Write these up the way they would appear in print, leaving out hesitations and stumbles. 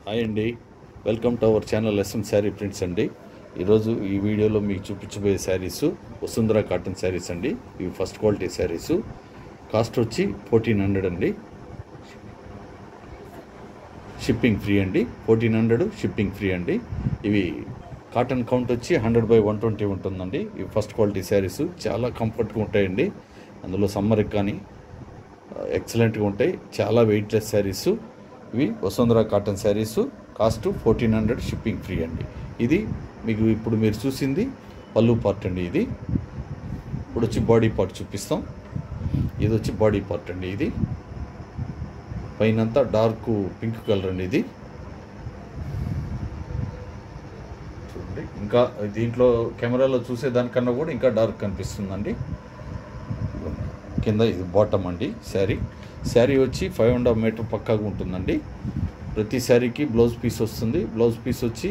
Hi అండి, welcome to our channel S M sari prints అండి. ఈరోజు ఈ వీడియోలో మీకు చూపించబోయే శారీస్ వసుంధర కాటన్ శారీస్ అండి. ఇవి ఫస్ట్ క్వాలిటీ శారీస్. కాస్ట్ వచ్చి 1400 అండి. షిప్పింగ్ ఫ్రీ అండి. 1400 షిప్పింగ్ ఫ్రీ అండి. ఇవి కాటన్ కౌంట్ వచ్చి 100/120 ఉంటుందండి. ఇవి ఫస్ట్ క్వాలిటీ శారీస్ చాలా కంఫర్ట్గా ఉంటాయండి. అందులో సమ్మర్కి కానీ ఎక్సలెంట్గా ఉంటాయి. చాలా వెయిట్లెస్ శారీస్ ఇవి Vasundhara cotton saris. Cost 1400 shipping free అండి. ఇది మీకు ఇప్పుడు మీరు చూసింది పళ్ళు పార్ట్ అండి. ఇది ఇప్పుడు వచ్చి బాడీ పార్ట్ చూపిస్తాం. ఇది వచ్చి బాడీ పార్ట్ అండి. ఇది పైనంతా డార్క్ పింక్ కలర్ అండి. ఇది చూడండి, ఇంకా దీంట్లో కెమెరాలో చూసేదానికన్నా కూడా ఇంకా డార్క్ కనిపిస్తుందండి. కింద ఇది బాటమ్ అండి. శారీ వచ్చి 5.5 మీటర్ పక్కాగా ఉంటుందండి. ప్రతి శారీకి బ్లౌజ్ పీస్ వస్తుంది. బ్లౌజ్ పీస్ వచ్చి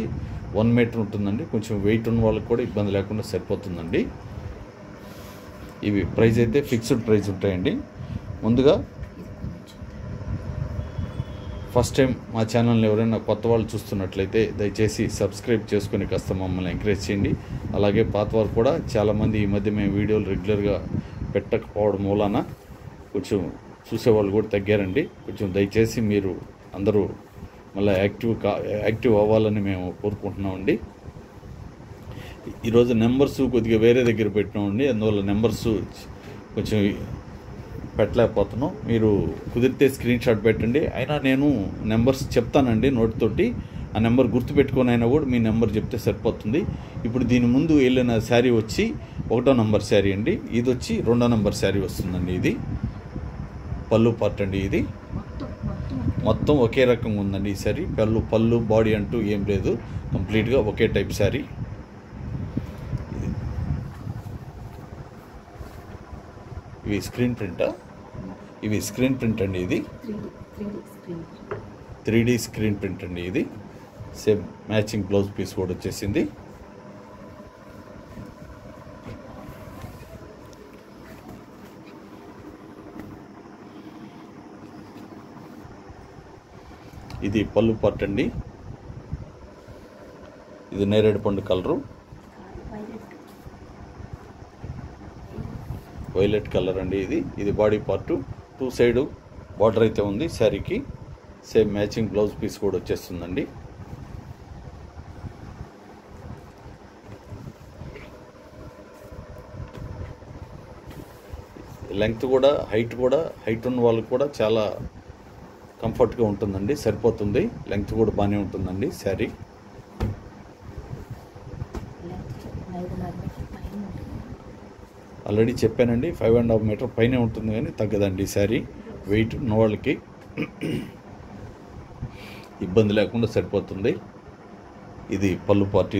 1 మీటర్ ఉంటుందండి. కొంచెం వెయిట్ ఉన్న వాళ్ళకి కూడా ఇబ్బంది లేకుండా సరిపోతుందండి. ఇవి ప్రైస్ అయితే ఫిక్స్డ్ ప్రైస్ ఉంటాయండి. ముందుగా ఫస్ట్ టైం మా ఛానల్ని ఎవరైనా కొత్త వాళ్ళు చూస్తున్నట్లయితే దయచేసి సబ్స్క్రైబ్ చేసుకుని కాస్త మమ్మల్ని ఎంకరేజ్ చేయండి. అలాగే పాత వారు కూడా చాలామంది ఈ మధ్య మేము వీడియోలు రెగ్యులర్గా పెట్టకపోవడం మూలాన కొంచెం చూసేవాళ్ళు కూడా తగ్గారండి. కొంచెం దయచేసి మీరు అందరూ మళ్ళీ యాక్టివ్ అవ్వాలని మేము కోరుకుంటున్నామండి. ఈరోజు నెంబర్స్ కొద్దిగా వేరే దగ్గర పెట్టినామండి. అందువల్ల నెంబర్స్ కొంచెం పెట్టలేకపోతున్నాం. మీరు కుదిరితే స్క్రీన్ షాట్ పెట్టండి. అయినా నేను నెంబర్స్ చెప్తానండి నోటితోటి. ఆ నెంబర్ గుర్తుపెట్టుకొని అయినా కూడా మీ నెంబర్ చెప్తే సరిపోతుంది. ఇప్పుడు దీని ముందు వెళ్ళిన శారీ వచ్చి 1వ నంబర్ శారీ అండి. ఇది వచ్చి 2వ నంబర్ శారీ వస్తుందండి. ఇది పళ్ళు పార్ట్ అండి. ఇది మొత్తం ఒకే రకంగా ఉందండి. ఈ శారీ పళ్ళు బాడీ అంటూ ఏం లేదు, కంప్లీట్గా ఒకే టైప్ శారీ. ఇవి స్క్రీన్ ప్రింటా? ఇవి స్క్రీన్ ప్రింట్ అండి. ఇది 3D స్క్రీన్ ప్రింట్ అండి. ఇది సేమ్ మ్యాచింగ్ బ్లౌజ్ పీస్ కూడా వచ్చేసింది. ఇది పళ్ళు పార్ట్ అండి. ఇది నేరేడు పండు కలరు, వైలెట్ కలర్ అండి. ఇది బాడీ పార్టు. 2 సైడ్ బార్డర్ అయితే ఉంది శారీకి. సేమ్ మ్యాచింగ్ బ్లౌజ్ పీస్ కూడా వచ్చేస్తుందండి. లెంగ్త్ కూడా హైట్ ఉన్న వాళ్ళకి కూడా చాలా కంఫర్ట్గా ఉంటుందండి. సరిపోతుంది. లెంగ్త్ కూడా బాగానే ఉంటుందండి శారీ. ఆల్రెడీ చెప్పానండి, 5.5 మీటర్ పైనే ఉంటుంది కానీ తగ్గదండి శారీ. వెయిట్ ఉన్న వాళ్ళకి ఇబ్బంది లేకుండా సరిపోతుంది. ఇది పళ్ళు పార్ట్.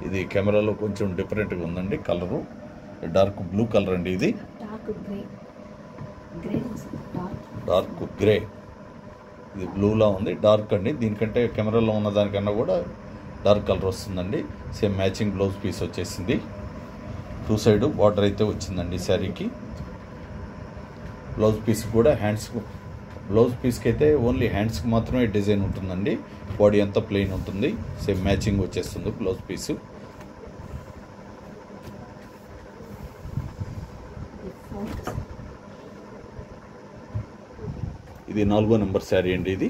ఇది కెమెరాలో కొంచెం డిఫరెంట్గా ఉందండి. కలరు డార్క్ బ్లూ కలర్ అండి. ఇది డార్క్ గ్రే. ఇది బ్లూలా ఉంది, డార్క్ అండి. దీనికంటే కెమెరాలో ఉన్న దానికన్నా కూడా డార్క్ కలర్ వస్తుందండి. సేమ్ మ్యాచింగ్ బ్లౌజ్ పీస్ వచ్చేసింది. 2 సైడ్ బార్డర్ అయితే వచ్చిందండి శారీకి. బ్లౌజ్ పీస్ కూడా బ్లౌజ్ పీస్కి అయితే ఓన్లీ హ్యాండ్స్కి మాత్రమే డిజైన్ ఉంటుందండి. బాడీ అంతా ప్లెయిన్ ఉంటుంది. సేమ్ మ్యాచింగ్ వచ్చేస్తుంది బ్లౌజ్ పీసు. ఇది 4వ నంబర్ శారీ అండి. ఇది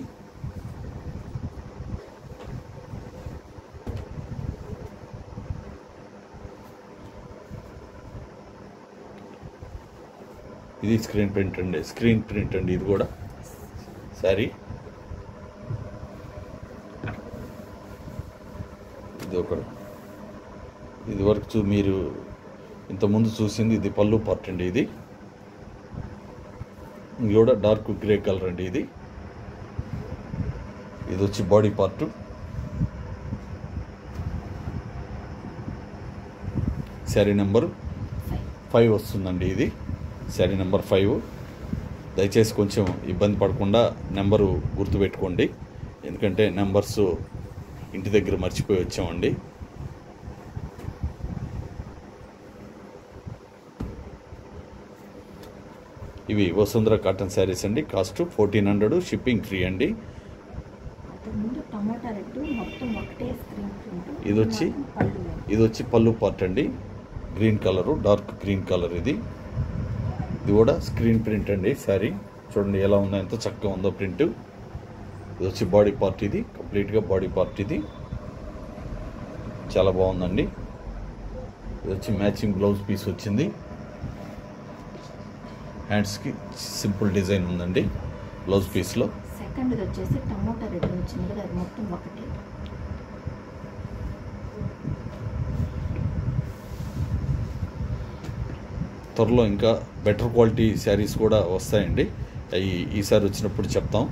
స్క్రీన్ ప్రింట్ అండి. ఇది కూడా శారీ. ఇది వరకు మీరు ఇంతకుముందు చూసింది ఇది పళ్ళు పార్ట్ అండి. ఇది కూడా డార్క్ గ్రే కలర్ అండి. ఇది వచ్చి బాడీ పార్ట్. శారీ నెంబర్ 5 వస్తుందండి. ఇది శారీ నెంబర్ 5. దయచేసి కొంచెం ఇబ్బంది పడకుండా నెంబరు గుర్తుపెట్టుకోండి. ఎందుకంటే నెంబర్స్ ఇంటి దగ్గర మర్చిపోయి వచ్చామండి. ఇవి వసుంధర కాటన్ శారీస్ అండి. కాస్ట్ 1400, షిప్పింగ్ ఫ్రీ అండి. ఇది వచ్చి పళ్ళు పార్ట్ అండి. Green colour, dark green colour. ఇది కూడా స్క్రీన్ ప్రింట్ అండి. శారీ చూడండి ఎలా ఉందో, ఎంత చక్కగా ఉందో ప్రింట్. ఇది వచ్చి బాడీ పార్ట్. ఇది కంప్లీట్గా బాడీ పార్ట్. ఇది చాలా బాగుందండి. ఇది వచ్చి మ్యాచింగ్ బ్లౌజ్ పీస్ వచ్చింది. హ్యాండ్స్కి సింపుల్ డిజైన్ ఉందండి బ్లౌజ్ పీస్లో. సెకండ్ వచ్చేసి టమోటా రెడ్ వచ్చింది కదా, అది మొత్తం ఒకటి. త్వరలో ఇంకా బెటర్ క్వాలిటీ శారీస్ కూడా వస్తాయండి. అవి ఈసారి వచ్చినప్పుడు చెప్తాం.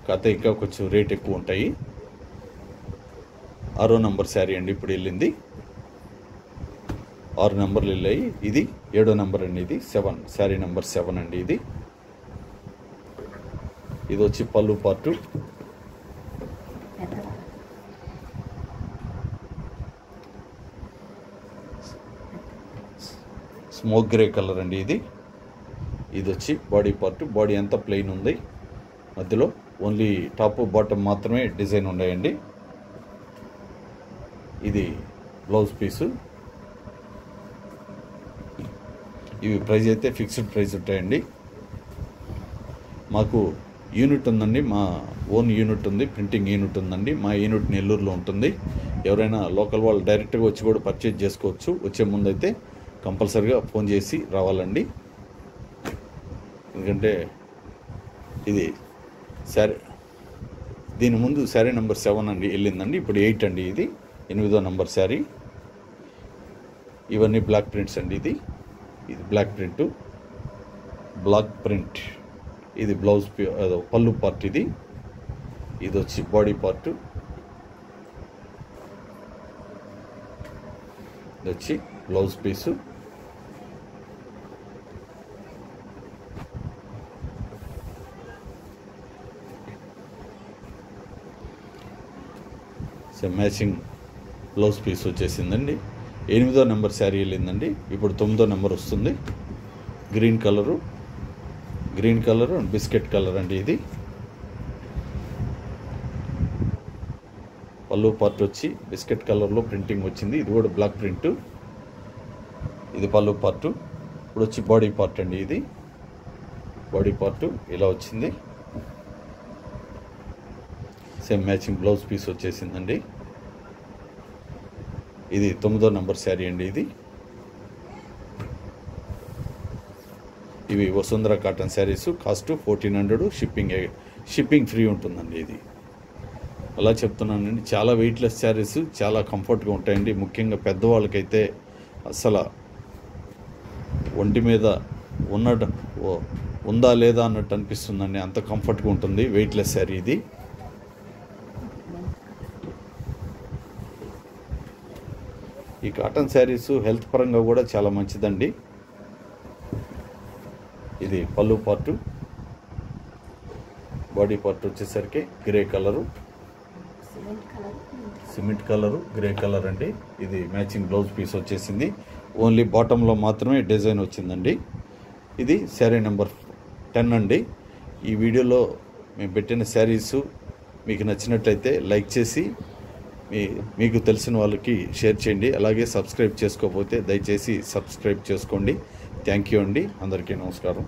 కాకపోతే ఇంకా కొంచెం రేట్ ఎక్కువ ఉంటాయి. 6వ నెంబర్ శారీ అండి ఇప్పుడు వెళ్ళింది. 6 నెంబర్లు వెళ్ళాయి. ఇది 7వ నెంబర్ అండి. ఇది 7, శారీ నెంబర్ 7 అండి. ఇది వచ్చి పళ్ళు పార్టు. స్మోక్ గ్రే కలర్ అండి. ఇది వచ్చి బాడీ పార్ట్. బాడీ అంతా ప్లెయిన్ ఉంది. మధ్యలో ఓన్లీ టాప్ బాటమ్ మాత్రమే డిజైన్ ఉన్నాయండి. ఇది బ్లౌజ్ పీసు. ఇవి ప్రైస్ అయితే ఫిక్స్డ్ ప్రైస్ ఉంటాయండి. మాకు యూనిట్ ఉందండి. మా ఓన్ యూనిట్ ఉంది, ప్రింటింగ్ యూనిట్ ఉందండి. మా యూనిట్ నెల్లూరులో ఉంటుంది. ఎవరైనా లోకల్ వాళ్ళు డైరెక్ట్గా వచ్చి కూడా పర్చేజ్ చేసుకోవచ్చు. వచ్చే ముందు అయితే కంపల్సరీగా ఫోన్ చేసి రావాలండి. ఎందుకంటే ఇది శారీ, దీని ముందు శారీ నెంబర్ 7 అండి వెళ్ళిందండి. ఇప్పుడు 8 అండి. ఇది 8వ నెంబర్ శారీ. ఇవన్నీ బ్లాక్ ప్రింట్స్ అండి. ఇది బ్లాక్ ప్రింట్. ఇది బ్లౌజ్ పళ్ళు పార్ట్. ఇది వచ్చి బాడీ పార్ట్. ఇది వచ్చి blouse piece. Matching blouse piece వచ్చేసిందండి. 8వ నెంబర్ శారీ వెళ్ళిందండి. ఇప్పుడు 9వ నెంబర్ వస్తుంది. Green colour and biscuit colour అండి. ఇది పళ్ళు పార్ట్ వచ్చి బిస్కెట్ కలర్లో ప్రింటింగ్ వచ్చింది. ఇది కూడా బ్లాక్ ప్రింట్. ఇది పళ్ళు పార్ట్. ఇప్పుడు వచ్చి బాడీ పార్ట్ అండి. ఇది బాడీ పార్ట్ ఇలా వచ్చింది. సేమ్ మ్యాచింగ్ బ్లౌజ్ పీస్ వచ్చేసిందండి. ఇది 9వ నెంబర్ శారీ అండి. ఇవి Vasundhara cotton saris. Cost 1400, shipping free ఉంటుందండి. ఇది అలా చెప్తున్నానండి. చాలా వెయిట్లెస్ శారీస్, చాలా కంఫర్ట్గా ఉంటాయండి. ముఖ్యంగా పెద్దవాళ్ళకైతే అసలు ఒంటి మీద ఉందా లేదా అన్నట్టు అనిపిస్తుందండి. అంత కంఫర్ట్గా ఉంటుంది. వెయిట్లెస్ శారీ ఇది. ఈ కాటన్ శారీస్ హెల్త్ పరంగా కూడా చాలా మంచిదండి. ఇది పళ్ళు పార్టు. బాడీ పార్ట్ వచ్చేసరికి grey colour, cement colour, grey colour అండి. ఇది మ్యాచింగ్ బ్లౌజ్ పీస్ వచ్చేసింది. ఓన్లీ బాటంలో మాత్రమే డిజైన్ వచ్చిందండి. ఇది శారీ నెంబర్ 10 అండి. ఈ వీడియోలో మేము పెట్టిన శారీస్ మీకు నచ్చినట్లయితే లైక్ చేసి మీకు తెలిసిన వాళ్ళకి షేర్ చేయండి. అలాగే సబ్స్క్రైబ్ చేసుకోకపోతే దయచేసి సబ్స్క్రైబ్ చేసుకోండి. థ్యాంక్ యూ అండి. అందరికీ నమస్కారం.